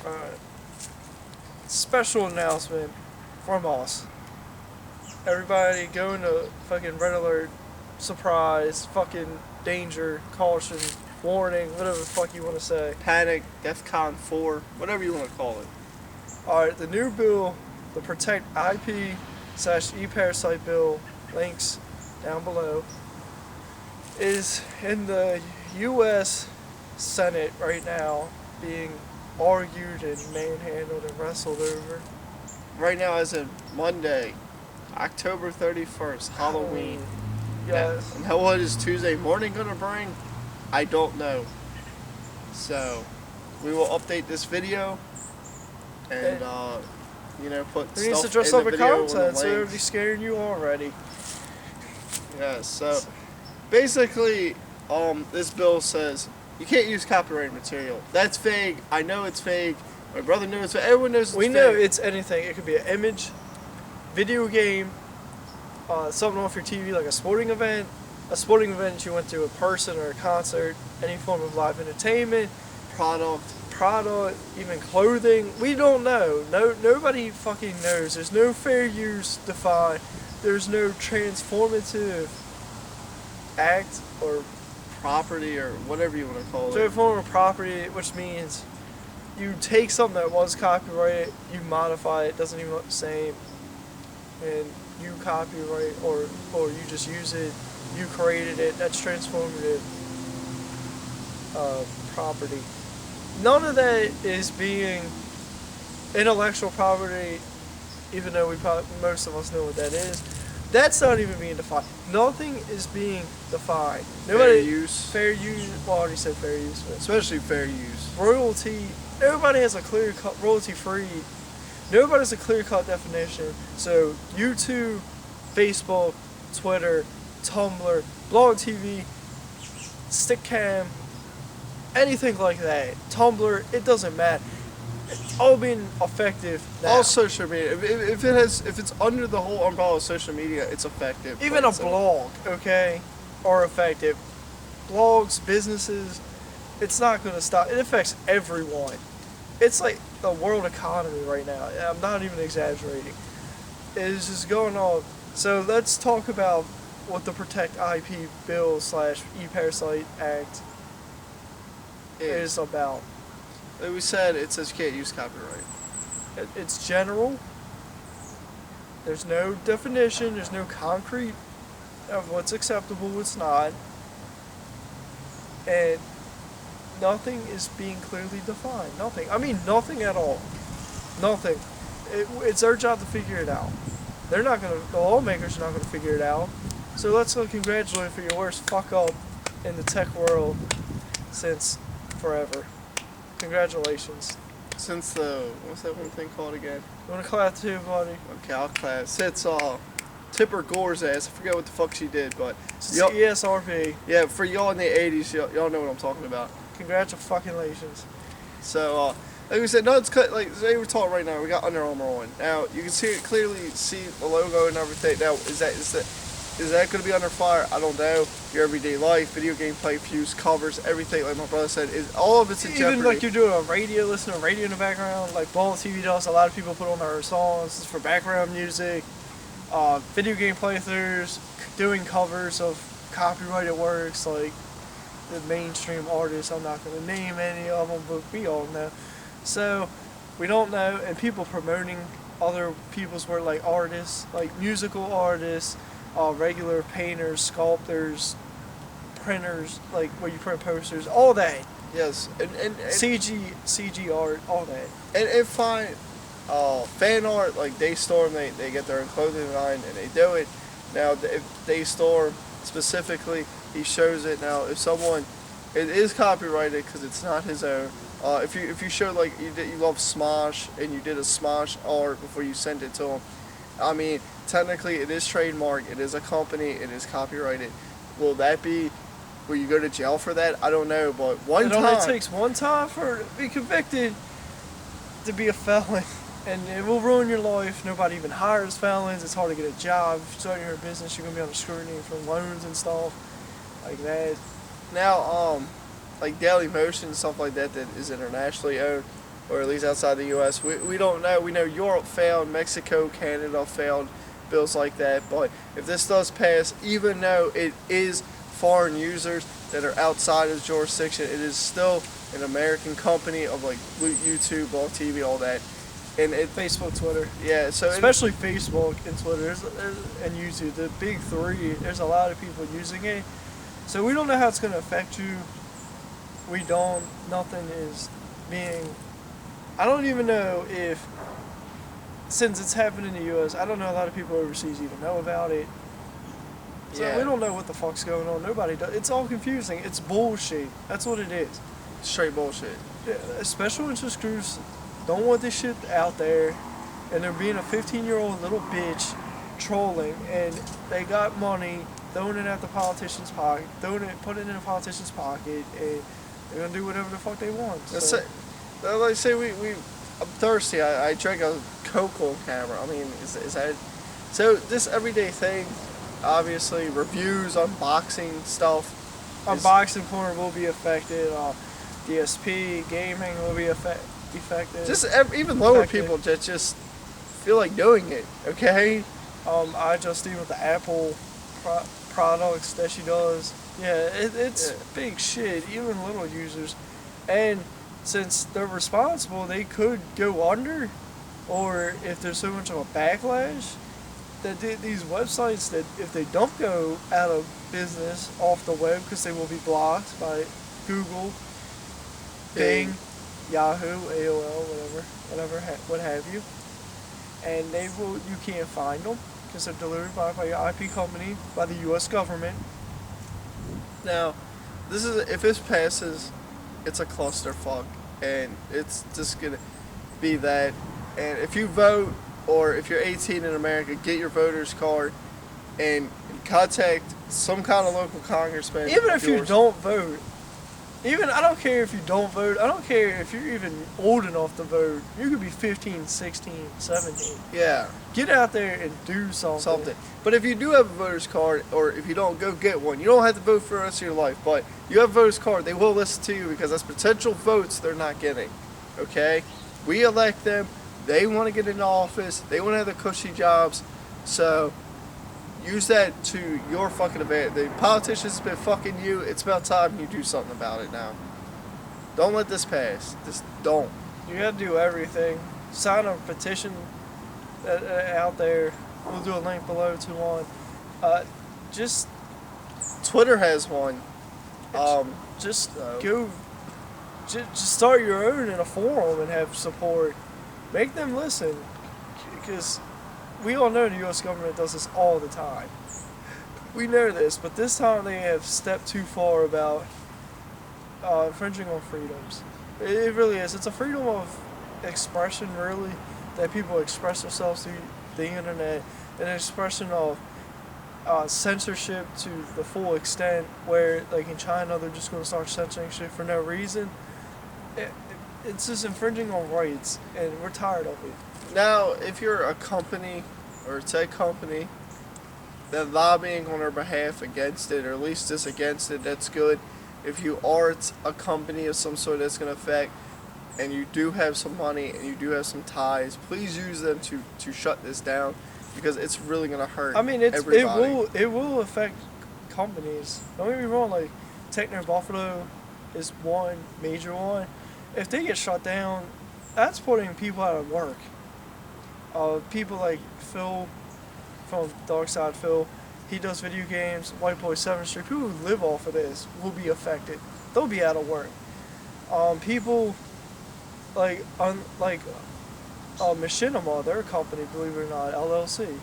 Alright. Special announcement from us. Everybody go into fucking red alert, surprise, fucking danger, caution, warning, whatever the fuck you want to say. Panic, DEFCON 4, whatever you want to call it. Alright, the new bill, the Protect IP/eParasite bill, links down below, is in the U.S. Senate right now being argued and manhandled and wrestled over. Right now, as in Monday, October 31st, Halloween. Yes. And what is Tuesday morning going to bring? I don't know. So, we will update this video and, put It needs stuff to dress in up the in video content, so and the it'll links. be scaring you already. Yeah, so basically, this bill says you can't use copyrighted material. That's vague. I know it's vague. My brother knows it. Everyone knows it's We vague. know it's anything. It could be an image, video game, something off your TV like a sporting event you went to, a person or a concert, any form of live entertainment, product, even clothing. We don't know. Nobody fucking knows. There's no fair use defined. There's no transformative act or property or whatever you want to call it. transformative property, which means you take something that was copyrighted, you modify it, doesn't even look the same, and you copyright or you just use it, you created it. That's transformative property. None of that is being intellectual property, even though most of us know what that is. That's not even being defined. Nothing is being defined. Fair use. Fair use. Well, I already said fair use. But Especially fair use. royalty. Nobody has a clear cut royalty free. Nobody has a clear cut definition. So YouTube, Facebook, Twitter, Tumblr, Blog TV, Stickcam, anything like that. Tumblr, it doesn't matter. It's all being effective now. All social media. If it's under the whole umbrella of social media, it's effective. Even a blog, okay, are effective. Blogs, businesses, it's not going to stop. It affects everyone. It's like the world economy right now. I'm not even exaggerating. It is just going on. So let's talk about what the Protect IP Bill / eParasite Act is about. Like we said, it says you can't use copyright. It's general. There's no definition. There's no concrete of what's acceptable, what's not. And nothing is being clearly defined. Nothing. I mean, nothing at all. Nothing. It's their job to figure it out. They're not gonna. The lawmakers are not gonna figure it out. So let's congratulate for your worst fuck up in the tech world since forever. Congratulations. Since what's that one thing called again? You wanna clap too, buddy? Okay, I'll clap. Since Tipper Gore's ass. I forget what the fuck she did, but Since ESRP. yeah, for y'all in the '80s, y'all know what I'm talking about. Congratulations. So, like we said, no, it's cut. Like say we're talking right now, we got Under Armour on. Now you can clearly see the logo and everything. Now is that going to be under fire? I don't know. Your everyday life, video game play, views, covers, everything. Like my brother said, is all of it's in jeopardy. Even like you're doing a radio, listening to radio in the background, like Ball TV does. A lot of people put on their songs for background music. Video game playthroughs, doing covers of copyrighted works, like the mainstream artists. I'm not going to name any of them, but we all know. So we don't know, and people promoting other people's work, like artists, like musical artists, regular painters, sculptors, printers, like where you print posters, all that. Yes, and CG art, all that. and fine. Fan art, like Daystorm, they get their own clothing line and they do it. Now, if Daystorm specifically, he shows it. Now, if someone, it is copyrighted because it's not his own. If you show like you love Smosh and you did a Smosh art before you sent it to him, I mean, technically it is trademarked. It is a company. It is copyrighted. Will you go to jail for that? I don't know, but It only takes one time for to be convicted to be a felon. And it will ruin your life. Nobody even hires felons. It's hard to get a job. If you're starting your business, you're going to be under scrutiny from loans and stuff like that. Now, like Daily Motion and stuff like that is internationally owned. or at least outside the U.S. We don't know. We know Europe failed, Mexico, Canada failed, bills like that. But if this does pass, even though it is foreign users that are outside of jurisdiction, it is still an American company of like YouTube, all TV, all that. And Facebook, Twitter. Yeah, so especially Facebook and Twitter and YouTube, the big three. There's a lot of people using it, so we don't know how it's going to affect you. We don't. Nothing is being. I don't even know if, since it's happened in the U.S., I don't know a lot of people overseas even know about it. So yeah, we don't know what the fuck's going on. Nobody does. It's all confusing. It's bullshit. That's what it is. straight bullshit. Yeah, special interest groups don't want this shit out there, and they're being a 15-year-old little bitch trolling, and they got money, throwing it at the politician's pocket, putting it in the politician's pocket, and they're gonna do whatever the fuck they want. So. Like say I'm thirsty. I drank a Coke on camera. I mean, is that so? This everyday thing, obviously, reviews, unboxing stuff. Unboxing porn will be affected. DSP gaming will be affected. Just even lower people that just feel like doing it. Okay. iJustine with the Apple products that she does. Yeah, it's big shit. Even little users, and since they're responsible, they could go under, or if there's so much of a backlash, that these websites that if they don't go out of business off the web because they will be blocked by Google, Bing, Yahoo, AOL, whatever, what have you, and you can't find them because they're delivered by an IP company by the U.S. government. Now, if this passes, it's a clusterfuck, and it's just gonna be that. And if you vote, or if you're 18 in America, get your voter's card and contact some kind of local congressman. Even if you don't vote, I don't care if you don't vote, I don't care if you're even old enough to vote. You could be 15, 16, 17. Yeah. Get out there and do something. But if you do have a voter's card, or if you don't, go get one. You don't have to vote for the rest of your life, but you have a voter's card, they will listen to you because that's potential votes they're not getting. Okay? We elect them. They want to get into office. They want to have the cushy jobs. So use that to your fucking advantage. The politicians have been fucking you. It's about time you do something about it now. Don't let this pass. Just don't. You got to do everything. Sign a petition out there. We'll do a link below to one. Just Twitter has one. Just go. Just start your own in a forum and have support. Make them listen, because we all know the U.S. government does this all the time. We know this, but this time they have stepped too far about infringing on freedoms. It really is. It's a freedom of expression, really, that people express themselves through the internet, an expression of censorship to the full extent, where, like in China, they're just going to start censoring shit for no reason. It's just infringing on rights, and we're tired of it. Now, if you're a company or a tech company that lobbying on our behalf against it, or at least just against it, that's good. If you are a company of some sort that's going to affect, and you do have some money and you do have some ties, please use them to shut this down, because it's really going to hurt. I mean, everybody. it will affect companies. Don't get me wrong. Like Techno Buffalo is one major one. If they get shut down, that's putting people out of work. People like Phil from Dark Side Phil, he does video games, White Boy 7th Street, people who live off of this will be affected. They'll be out of work. People like Machinima, their company, believe it or not, LLC,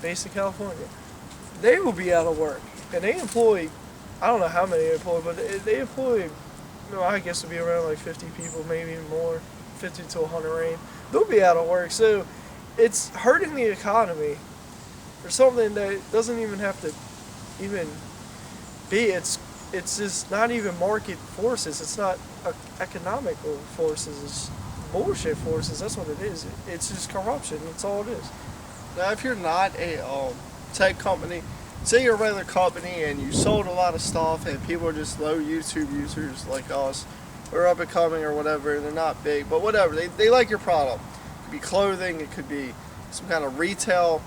based in California, they will be out of work. And they employ, I don't know how many they employ, but they employ, I guess it'd be around like 50 people, maybe even more, 50 to 100 range. They'll be out of work. So it's hurting the economy for something that doesn't even have to even be. It's just not even market forces. It's not economical forces. It's bullshit forces. That's what it is. It's just corruption. That's all it is. Now, if you're not a tech company, say you're a regular company and you sold a lot of stuff and people are just low YouTube users like us, or up and coming or whatever, and they're not big, but whatever. They like your product. It could be clothing, it could be some kind of retail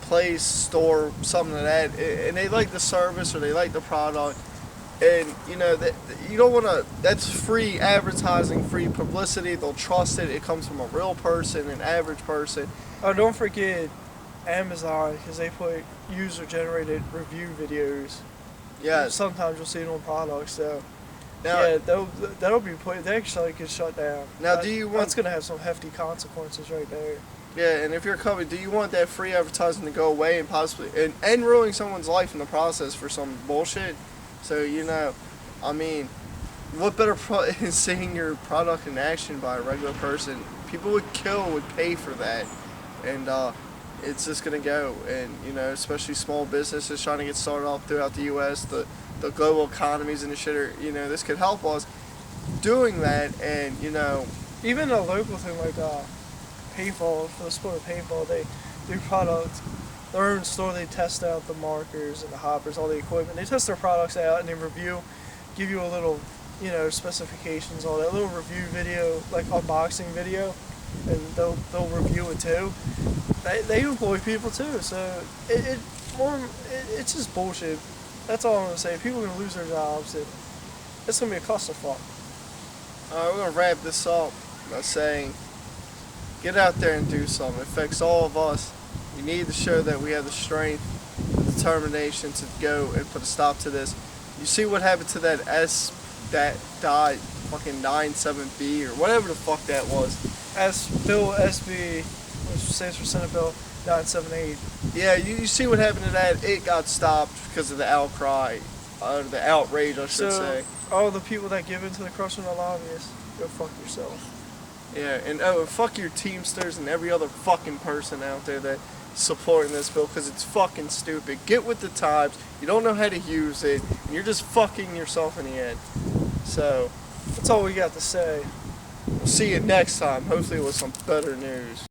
place, store, something like that, and they like the service or they like the product. And you know that you don't want to. That's free advertising, free publicity. They'll trust it. It comes from a real person, an average person. Oh, don't forget Amazon, because they put user-generated review videos. Yes. Sometimes you'll see it on products. So Now, yeah, that'll be put. They actually get shut down. Now, do you want? That's gonna have some hefty consequences right there. Yeah, and if you're a company, do you want that free advertising to go away and possibly and ruining someone's life in the process for some bullshit? So you know, I mean, what better is seeing your product in action by a regular person? People would pay for that, and it's just gonna go. And you know, especially small businesses trying to get started off throughout the U.S., the global economies and the shit are, you know, this could help us doing that. And you know, Even a local thing like paintball, for the sport of paintball, they do product, their own store. They test out the markers and the hoppers, all the equipment. They test their products out and they review, give you a little, you know, specifications, all that little review video, like unboxing video, and they'll review it too. They employ people too, so it's just bullshit. That's all I'm gonna say. People are gonna lose their jobs, and it's gonna be a clusterfuck. we're gonna wrap this up by saying, get out there and do something. It affects all of us. We need to show that we have the strength, the determination to go and put a stop to this. You see what happened to that that died, fucking 97B or whatever the fuck that was. Bill SB, which stands for Senate Bill 978. Yeah, you see what happened to that. It got stopped because of the outcry, or the outrage, I should say. All the people that give into the corruption of lobbyists, go fuck yourself. Yeah, and fuck your Teamsters and every other fucking person out there that supporting this bill, because it's fucking stupid. Get with the times. You don't know how to use it, and you're just fucking yourself in the head. So, That's all we got to say. we'll see you next time, hopefully with some better news.